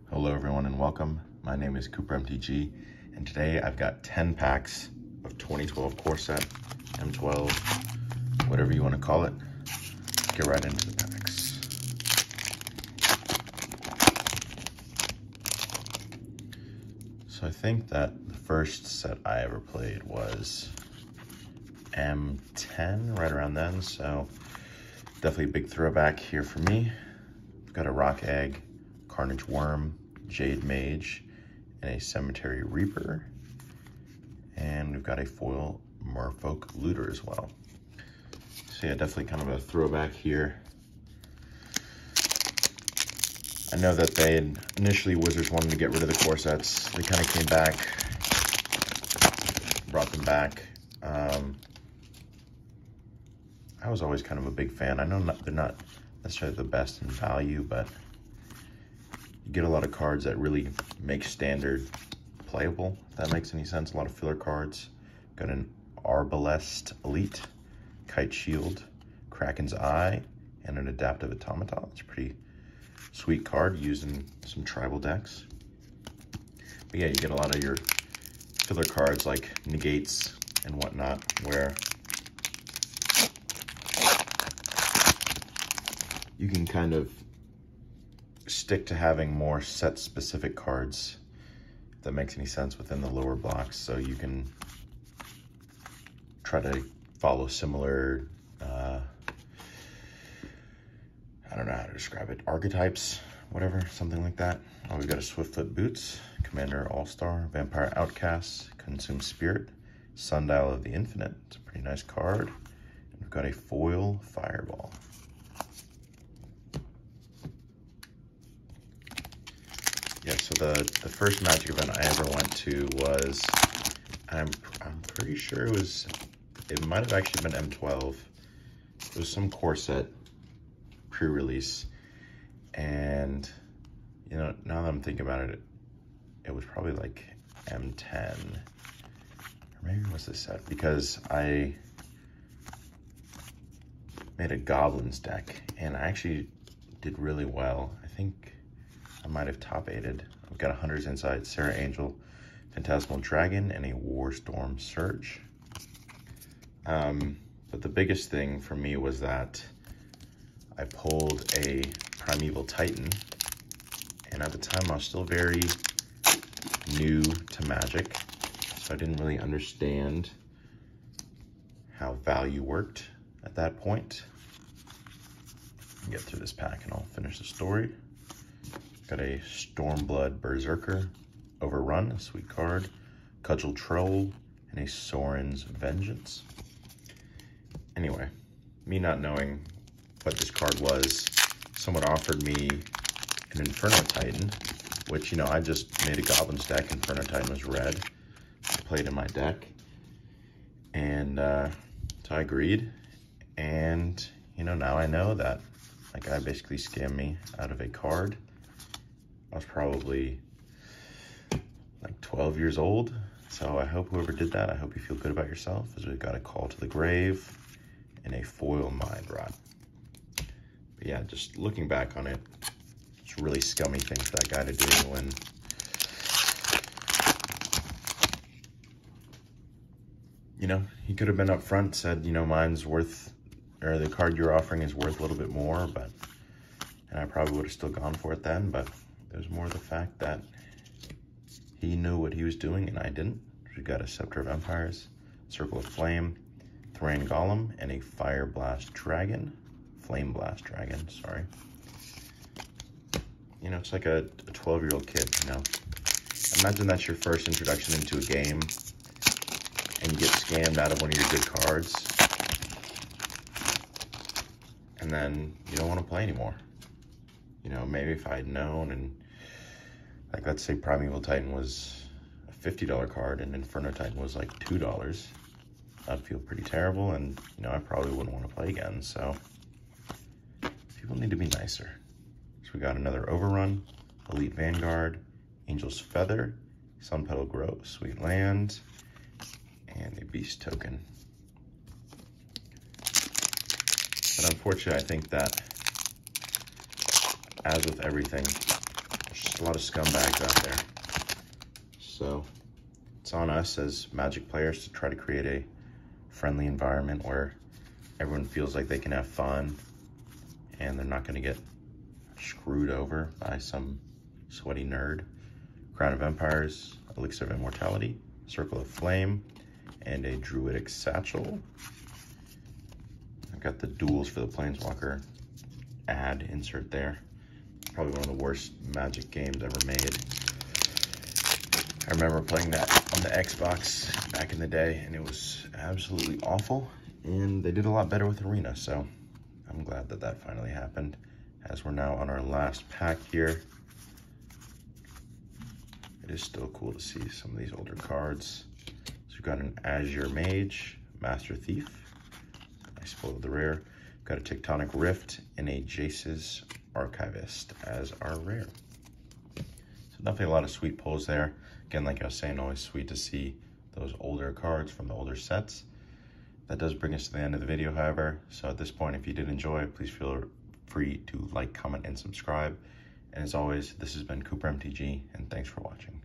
Hello everyone and welcome. My name is Cooper MTG and today I've got 10 packs of 2012 core set, M12, whatever you want to call it. Let's get right into the packs. So I think that the first set I ever played was M10, right around then, so definitely a big throwback here for me. I've got a Rock Egg, Carnage Worm, Jade Mage, and a Cemetery Reaper. And we've got a foil Merfolk Looter as well. So yeah, definitely kind of a throwback here. I know that they had, initially Wizards wanted to get rid of the core sets. They kind of came back, brought them back. I was always kind of a big fan. I know they're not necessarily the best in value, but you get a lot of cards that really make Standard playable, if that makes any sense. A lot of filler cards. Got an Arbalest Elite, Kite Shield, Kraken's Eye, and an Adaptive Automaton. It's a pretty sweet card used in some tribal decks. But yeah, you get a lot of your filler cards like Negates and whatnot, where you can kind of stick to having more set specific cards, if that makes any sense, within the lower blocks. So you can try to follow similar, I don't know how to describe it, archetypes, whatever, something like that. Oh, we've got a Swiftfoot Boots, Commander All-Star, Vampire Outcast, Consume Spirit, Sundial of the Infinite. It's a pretty nice card. And we've got a foil Fireball. Yeah, so the first Magic event I ever went to was, I'm pretty sure it might have actually been M12. It was some core set pre-release. And, you know, now that I'm thinking about it, it was probably like M10. Or maybe it was this set, because I made a Goblins deck and I actually did really well. I think I might have top 8'd. I've got a Hunter's Insight, Sarah Angel, Phantasmal Dragon, and a Warstorm Surge. But the biggest thing for me was that I pulled a Primeval Titan, and at the time I was still very new to Magic, so I didn't really understand how value worked at that point. I'll get through this pack and I'll finish the story. Got a Stormblood Berserker, Overrun, a sweet card, Cudgel Troll, and a Sorin's Vengeance. Anyway, me not knowing what this card was, someone offered me an Inferno Titan, which, you know, I just made a Goblins deck. Inferno Titan was red. I played in my deck. And so I agreed. And, you know, now I know that that guy basically scammed me out of a card. I was probably like 12 years old. So I hope whoever did that, I hope you feel good about yourself, as we've got a Call to the Grave and a foil Mind Rot. But yeah, just looking back on it, it's a really scummy thing for that guy to do. And you know, he could have been upfront, said, you know, mine's worth, or the card you're offering is worth a little bit more, but, and I probably would have still gone for it then, but there's more the fact that he knew what he was doing and I didn't. We got a Scepter of Empires, Circle of Flame, Thrain Golem, and a Fire Blast Dragon. Flame Blast Dragon, sorry. You know, it's like a 12-year-old kid, you know. Imagine that's your first introduction into a game and you get scammed out of one of your good cards. And then you don't want to play anymore. You know, maybe if I had known, and like, let's say Primeval Titan was a $50 card and Inferno Titan was like $2, I'd feel pretty terrible, and, you know, I probably wouldn't want to play again. So people need to be nicer. So we got another Overrun, Elite Vanguard, Angel's Feather, Sunpetal Grove, Sweet Land, and a Beast Token. But unfortunately, I think that, as with everything, there's a lot of scumbags out there. So it's on us as Magic players to try to create a friendly environment where everyone feels like they can have fun and they're not going to get screwed over by some sweaty nerd. Crown of Empires, Elixir of Immortality, Circle of Flame, and a Druidic Satchel. I've got the duels for the Planeswalker ad insert there. Probably one of the worst Magic games ever made. I remember playing that on the Xbox back in the day, and it was absolutely awful. And they did a lot better with Arena, so I'm glad that that finally happened, as we're now on our last pack here. It is still cool to see some of these older cards. So we've got an Azure Mage, Master Thief. I spoiled the rare. Got a Tectonic Rift and a Jace's Archivist as our rare. So definitely a lot of sweet pulls there. Again, like I was saying, always sweet to see those older cards from the older sets. That does bring us to the end of the video, however. So at this point, if you did enjoy, please feel free to like, comment, and subscribe. And as always, this has been Cooper MTG, and thanks for watching.